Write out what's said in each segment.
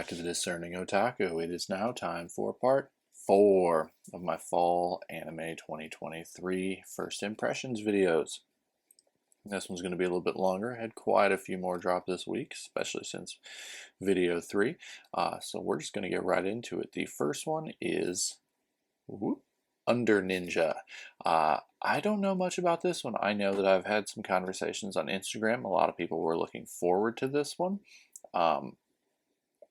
back to the Discerning Otaku. It is now time for part 4 of my Fall Anime 2023 First Impressions videos. This one's going to be a little bit longer. I had quite a few more drop this week, especially since video 3. So we're just going to get right into it. The first one is Under Ninja. I don't know much about this one. I know that I've had some conversations on Instagram. A lot of people were looking forward to this one.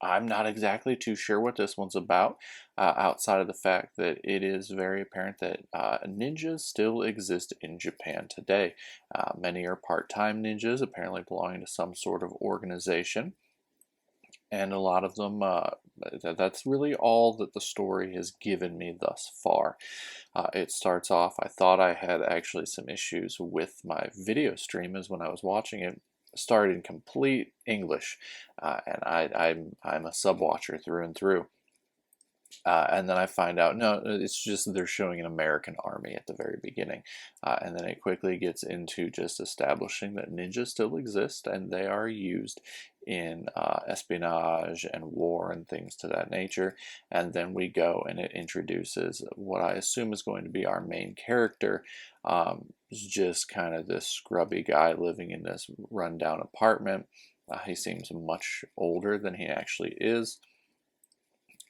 I'm not exactly too sure what this one's about, outside of the fact that it is very apparent that ninjas still exist in Japan today. Many are part-time ninjas, apparently belonging to some sort of organization. And a lot of them, that's really all that the story has given me thus far. It starts off, I thought I had actually some issues with my video stream as when I was watching it. Started in complete English, and I'm a sub-watcher through and through. And then I find out, no, it's just they're showing an American army at the very beginning. And then it quickly gets into just establishing that ninjas still exist and they are used in espionage and war and things to that nature. And then we go and it introduces what I assume is going to be our main character. It's just kind of this scrubby guy living in this rundown apartment. He seems much older than he actually is.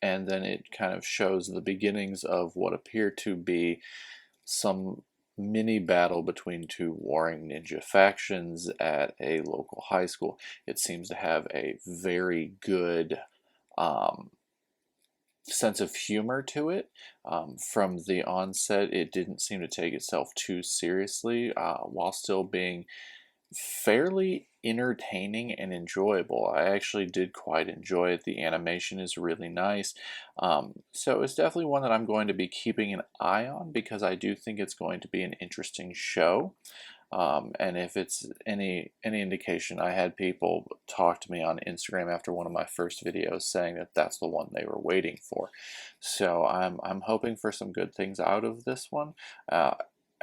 And then it kind of shows the beginnings of what appear to be some mini battle between two warring ninja factions at a local high school. It seems to have a very good sense of humor to it. From the onset, it didn't seem to take itself too seriously, while still being fairly entertaining and enjoyable. I actually did quite enjoy it. The animation is really nice. So it's definitely one that I'm going to be keeping an eye on because I do think it's going to be an interesting show. And if it's any indication, I had people talk to me on Instagram after one of my first videos saying that that's the one they were waiting for. So I'm hoping for some good things out of this one.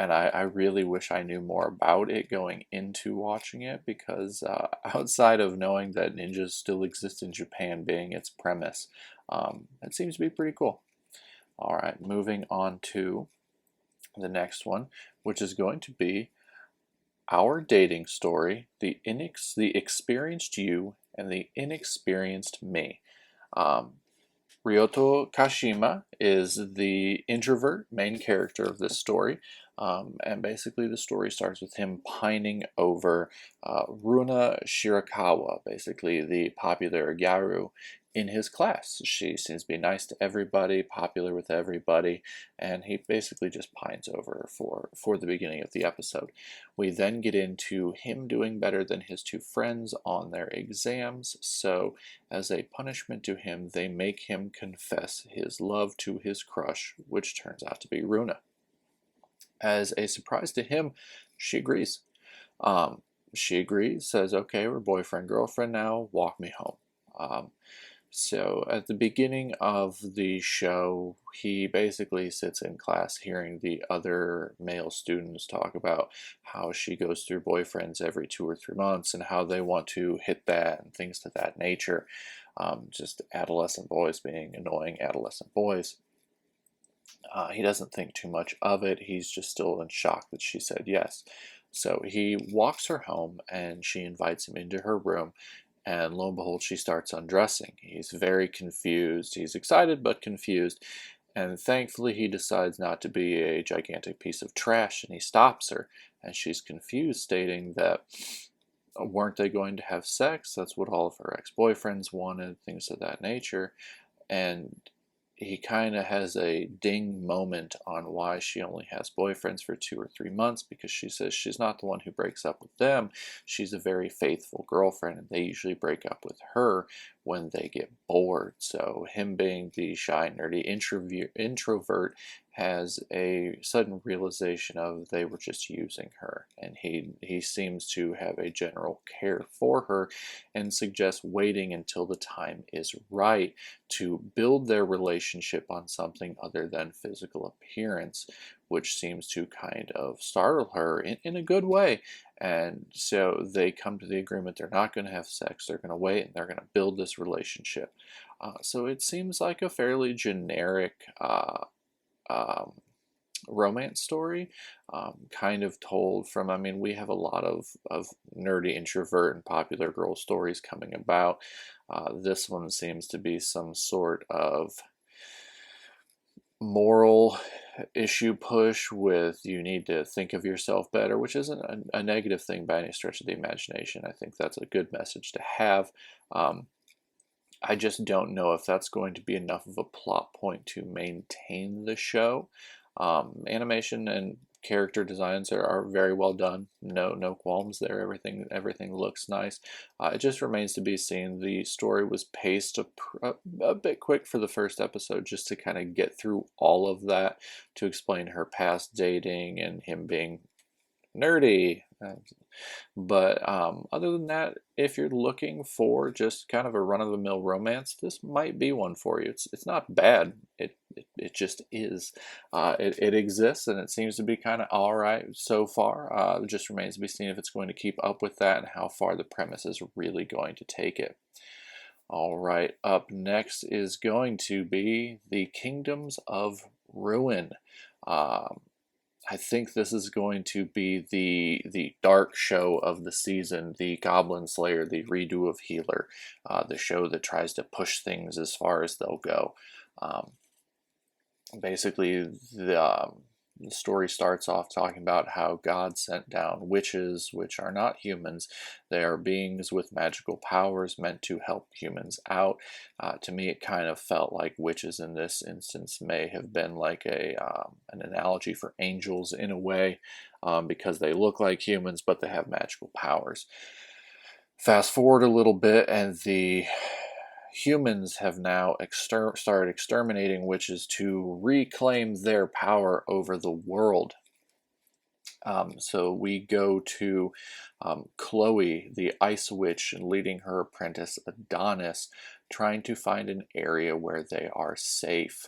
And I really wish I knew more about it going into watching it because outside of knowing that ninjas still exist in Japan being its premise, it seems to be pretty cool. Alright, moving on to the next one, which is going to be our dating story, the experienced you and the inexperienced me. Ryoto Kashima is the introvert main character of this story, and basically the story starts with him pining over Runa Shirakawa, basically the popular gyaru in his class. She seems to be nice to everybody, popular with everybody, and he basically just pines over her for the beginning of the episode. We then get into him doing better than his two friends on their exams, so as a punishment to him, they make him confess his love to his crush, which turns out to be Runa. As a surprise to him, she agrees. She agrees, says, okay, we're boyfriend-girlfriend now, walk me home. So at the beginning of the show, he basically sits in class hearing the other male students talk about how she goes through boyfriends every 2 or 3 months and how they want to hit that and things to that nature. Just adolescent boys being annoying adolescent boys. He doesn't think too much of it. He's just still in shock that she said yes. So he walks her home and she invites him into her room. And lo and behold, she starts undressing. He's very confused. He's excited but confused. And thankfully, he decides not to be a gigantic piece of trash. And he stops her. And she's confused, stating that weren't they going to have sex? That's what all of her ex-boyfriends wanted, things of that nature. And he kind of has a ding moment on why she only has boyfriends for 2 or 3 months, because she says she's not the one who breaks up with them. She's a very faithful girlfriend, and they usually break up with her when they get bored. So him being the shy, nerdy introvert has a sudden realization of they were just using her, and he seems to have a general care for her and suggests waiting until the time is right to build their relationship on something other than physical appearance, which seems to kind of startle her in a good way. And so they come to the agreement they're not going to have sex, they're going to wait, and they're going to build this relationship. So it seems like a fairly generic um, romance story, kind of told from, I mean, we have a lot of nerdy introvert and popular girl stories coming about. This one seems to be some sort of moral issue push with you need to think of yourself better, which isn't a negative thing by any stretch of the imagination. I think that's a good message to have. I just don't know if that's going to be enough of a plot point to maintain the show. Animation and character designs are very well done. No qualms there. Everything looks nice. It just remains to be seen. The story was paced a bit quick for the first episode, just to kind of get through all of that, to explain her past dating and him being nerdy. But other than that, if you're looking for just kind of a run-of-the-mill romance, this might be one for you. It's not bad. It just is. It exists, and it seems to be kind of all right so far. It just remains to be seen if it's going to keep up with that and how far the premise is really going to take it. All right, up next is going to be the Kingdoms of Ruin. I think this is going to be the dark show of the season, the Goblin Slayer, the redo of Healer, the show that tries to push things as far as they'll go. Basically, the story starts off talking about how God sent down witches, which are not humans. They are beings with magical powers meant to help humans out. To me, it kind of felt like witches in this instance may have been like an analogy for angels in a way, because they look like humans, but they have magical powers. Fast forward a little bit, and the humans have now started exterminating witches to reclaim their power over the world. So we go to Chloe, the ice witch, leading her apprentice Adonis, trying to find an area where they are safe.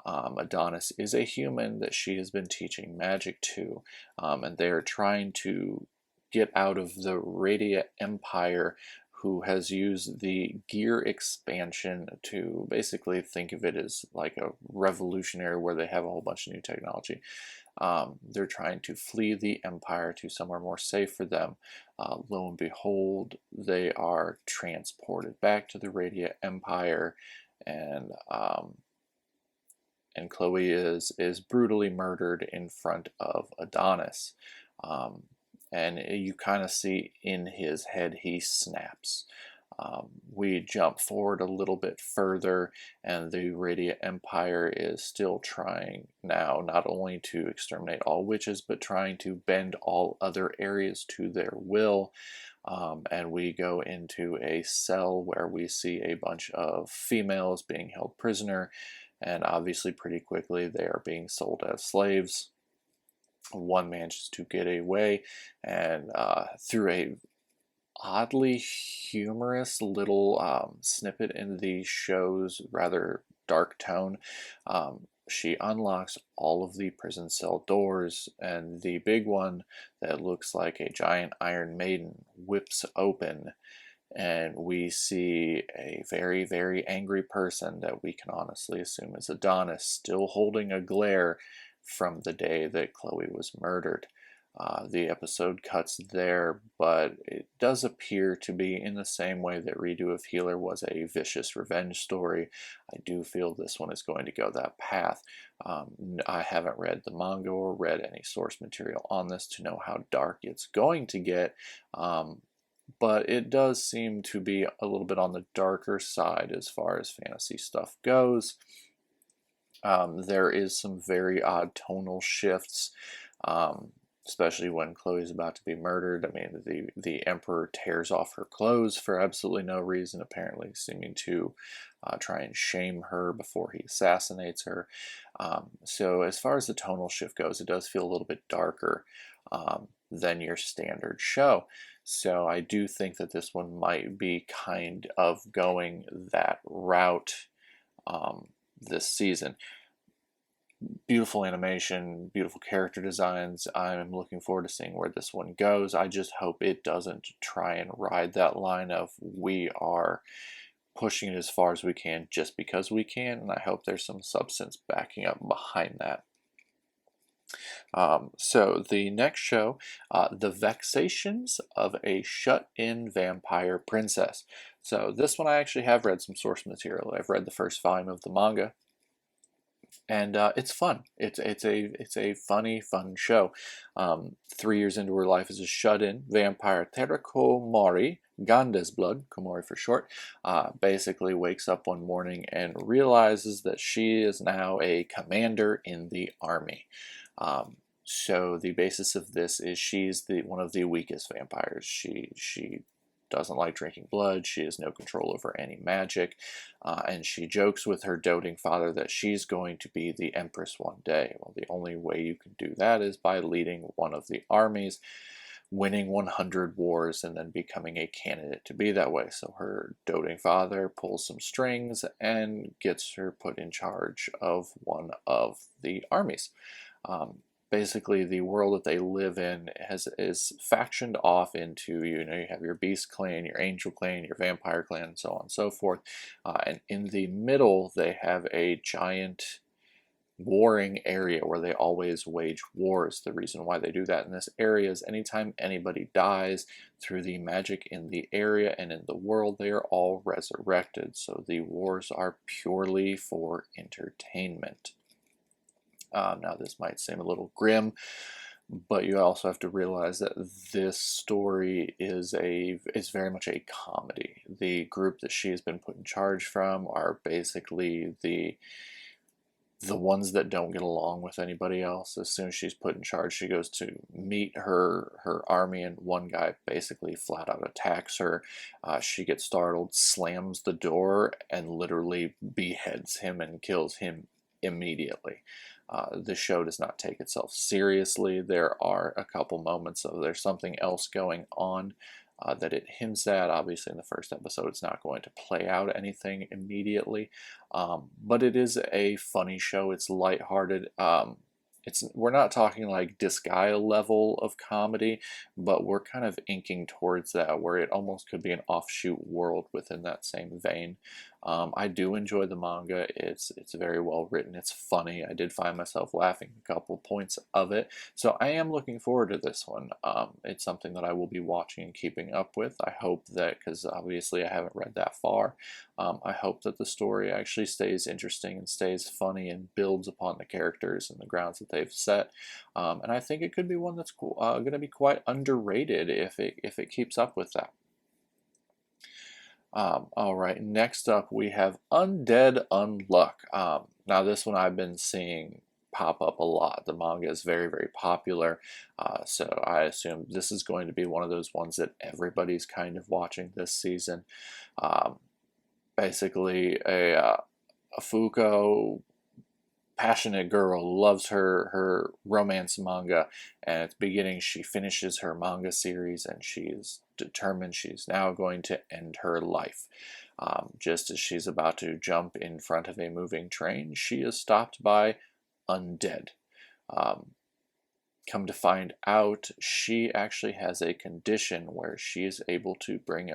Adonis is a human that she has been teaching magic to, and they are trying to get out of the Radia Empire, who has used the gear expansion to basically think of it as like a revolutionary where they have a whole bunch of new technology. They're trying to flee the Empire to somewhere more safe for them. Lo and behold, they are transported back to the Radia Empire, and Chloe is brutally murdered in front of Adonis. And you kind of see in his head he snaps. We jump forward a little bit further, and the Radia Empire is still trying now not only to exterminate all witches, but trying to bend all other areas to their will. And we go into a cell where we see a bunch of females being held prisoner, and obviously pretty quickly they are being sold as slaves. One manages to get away, and through a oddly humorous little snippet in the show's rather dark tone, she unlocks all of the prison cell doors, and the big one that looks like a giant Iron Maiden whips open, and we see a very, very angry person that we can honestly assume is Adonis, still holding a glare from the day that Chloe was murdered. The episode cuts there, but it does appear to be in the same way that Redo of Healer was a vicious revenge story. I do feel this one is going to go that path. I haven't read the manga or read any source material on this to know how dark it's going to get, but it does seem to be a little bit on the darker side as far as fantasy stuff goes. There is some very odd tonal shifts, especially when Chloe's about to be murdered. I mean, the Emperor tears off her clothes for absolutely no reason, apparently seeming to try and shame her before he assassinates her. So as far as the tonal shift goes, it does feel a little bit darker than your standard show. So I do think that this one might be kind of going that route this season. Beautiful animation, beautiful character designs. I'm looking forward to seeing where this one goes. I just hope it doesn't try and ride that line of we are pushing it as far as we can just because we can, and I hope there's some substance backing up behind that. So the next show, The Vexations of a Shut-In Vampire Princess. So this one I actually have read some source material. I've read the first volume of the manga, and it's fun. It's a fun show. 3 years into her life as a shut-in vampire, Terako Mori, Ganda's blood, Komori for short, basically wakes up one morning and realizes that she is now a commander in the army. So the basis of this is she's one of the weakest vampires. She doesn't like drinking blood. She has no control over any magic, and she jokes with her doting father that she's going to be the empress one day. Well, the only way you can do that is by leading one of the armies, winning 100 wars, and then becoming a candidate to be that way. So her doting father pulls some strings and gets her put in charge of one of the armies. Basically, the world that they live in is factioned off into, you have your beast clan, your angel clan, your vampire clan, and so on and so forth. And in the middle, they have a giant warring area where they always wage wars. The reason why they do that in this area is anytime anybody dies through the magic in the area and in the world, they are all resurrected. So the wars are purely for entertainment. Now this might seem a little grim, but you also have to realize that this story is very much a comedy. The group that she has been put in charge from are basically the ones that don't get along with anybody else. As soon as she's put in charge, she goes to meet her army, and one guy basically flat out attacks her. She gets startled, slams the door, and literally beheads him and kills him immediately. The show does not take itself seriously. There are a couple moments of there's something else going on that it hints at. Obviously, in the first episode, it's not going to play out anything immediately, but it is a funny show. It's lighthearted. We're not talking like Disgaea level of comedy, but we're kind of inking towards that, where it almost could be an offshoot world within that same vein. I do enjoy the manga. It's very well written. It's funny. I did find myself laughing a couple points of it, so I am looking forward to this one. It's something that I will be watching and keeping up with. I hope that, because obviously I haven't read that far, I hope that the story actually stays interesting and stays funny and builds upon the characters and the grounds that they've set. And I think it could be one that's going to be quite underrated if it keeps up with that. All right, next up we have Undead Unluck. Now this one I've been seeing pop up a lot. The manga is very, very popular, so I assume this is going to be one of those ones that everybody's kind of watching this season. Basically, a Fuko passionate girl loves her romance manga, and at the beginning she finishes her manga series and she is determined she's now going to end her life. Just as she's about to jump in front of a moving train, she is stopped by undead. Come to find out, she actually has a condition where she is able to bring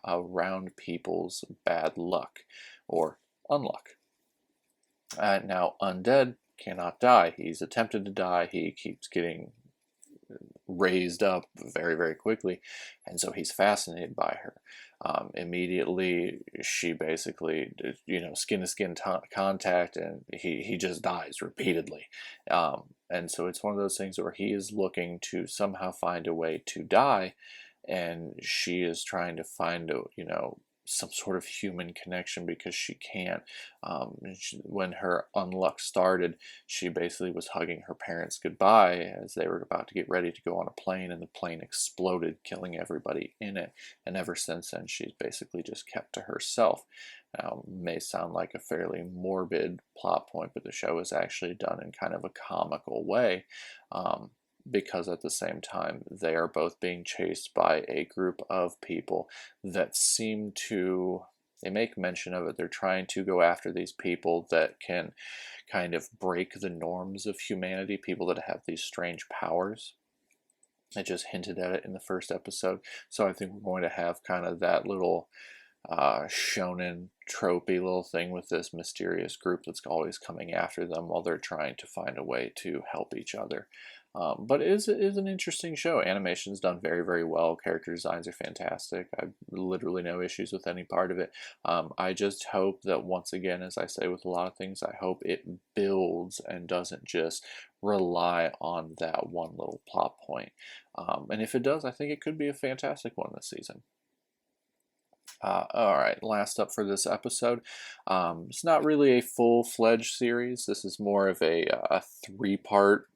around people's bad luck or unluck. Now, Undead cannot die. He's attempted to die. He keeps getting raised up very, very quickly, and so he's fascinated by her. Immediately, she basically, skin-to-skin contact, and he just dies repeatedly. And so it's one of those things where he is looking to somehow find a way to die, and she is trying to find some sort of human connection because she can't. When her unluck started, she basically was hugging her parents goodbye as they were about to get ready to go on a plane, and the plane exploded, killing everybody in it. And ever since then, she's basically just kept to herself. Now, it may sound like a fairly morbid plot point, but the show is actually done in kind of a comical way. Because at the same time, they are both being chased by a group of people that seem to, they make mention of it, they're trying to go after these people that can kind of break the norms of humanity, people that have these strange powers. I just hinted at it in the first episode, so I think we're going to have kind of that little shonen tropey little thing with this mysterious group that's always coming after them while they're trying to find a way to help each other. But it is an interesting show. Animation's done very, very well. Character designs are fantastic. I have literally no issues with any part of it. I just hope that, once again, as I say with a lot of things, I hope it builds and doesn't just rely on that one little plot point. And if it does, I think it could be a fantastic one this season. All right, last up for this episode. It's not really a full-fledged series. This is more of a three-part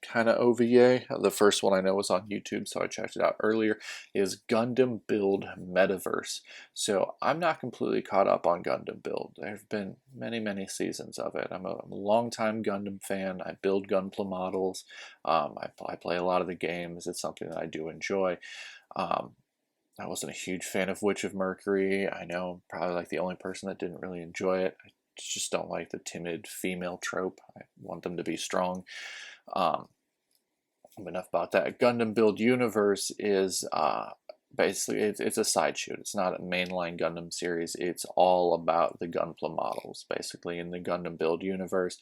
kind of OVA. The first one I know was on YouTube, so I checked it out earlier, is Gundam Build Metaverse. So I'm not completely caught up on Gundam Build. There have been many, many seasons of it. I'm a long-time Gundam fan. I build Gunpla models. I play a lot of the games. It's something that I do enjoy. I wasn't a huge fan of Witch of Mercury. I know I'm probably like the only person that didn't really enjoy it. I just don't like the timid female trope. I want them to be strong. Enough about that. Gundam Build Universe is basically it's a side shoot. It's not a mainline Gundam series. It's all about the Gunpla models. Basically, in the Gundam Build universe,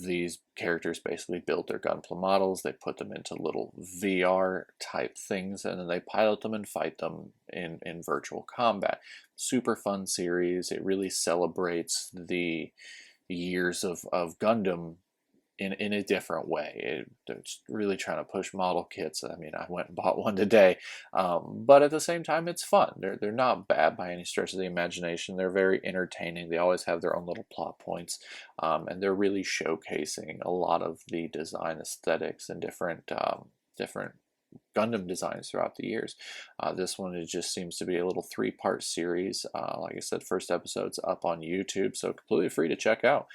these characters basically build their Gunpla models. They put them into little VR type things, and then they pilot them and fight them in virtual combat. Super fun series. It really celebrates the years of Gundam in a different way. It's really trying to push model kits. I mean, I went and bought one today, but at the same time, it's fun. They're not bad by any stretch of the imagination. They're very entertaining. They always have their own little plot points, and they're really showcasing a lot of the design aesthetics and different Gundam designs throughout the years. This one, it just seems to be a little three-part series. Like I said, first episode's up on YouTube, so completely free to check out.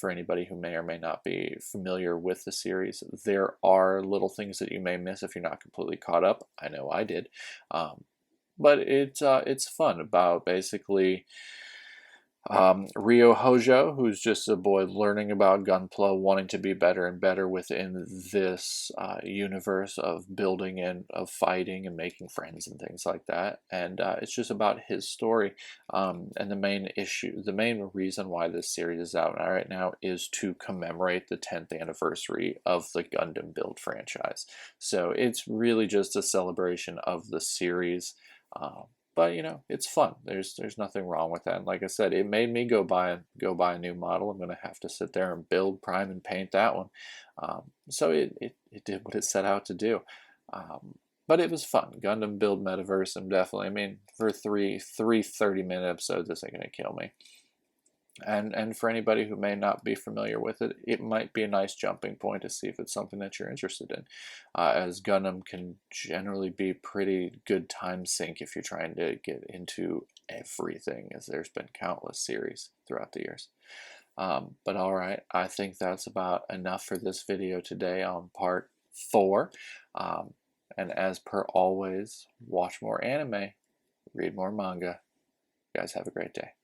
For anybody who may or may not be familiar with the series, there are little things that you may miss if you're not completely caught up. I know I did. But it's fun about basically Ryo Hojo, who's just a boy learning about Gunpla, wanting to be better and better within this universe of building and of fighting and making friends and things like that. And it's just about his story. And the main reason why this series is out right now is to commemorate the 10th anniversary of the Gundam Build franchise. So it's really just a celebration of the series. But you know, it's fun. There's nothing wrong with that. And like I said, it made me go buy a new model. I'm gonna have to sit there and build, prime, and paint that one. So it did what it set out to do. But it was fun. Gundam Build Metaverse. I'm definitely. I mean, for three 30-minute episodes, this ain't gonna kill me. And for anybody who may not be familiar with it, it might be a nice jumping point to see if it's something that you're interested in, as Gundam can generally be pretty good time sink if you're trying to get into everything, as there's been countless series throughout the years. But alright, I think that's about enough for this video today on part 4. And as per always, watch more anime, read more manga. You guys have a great day.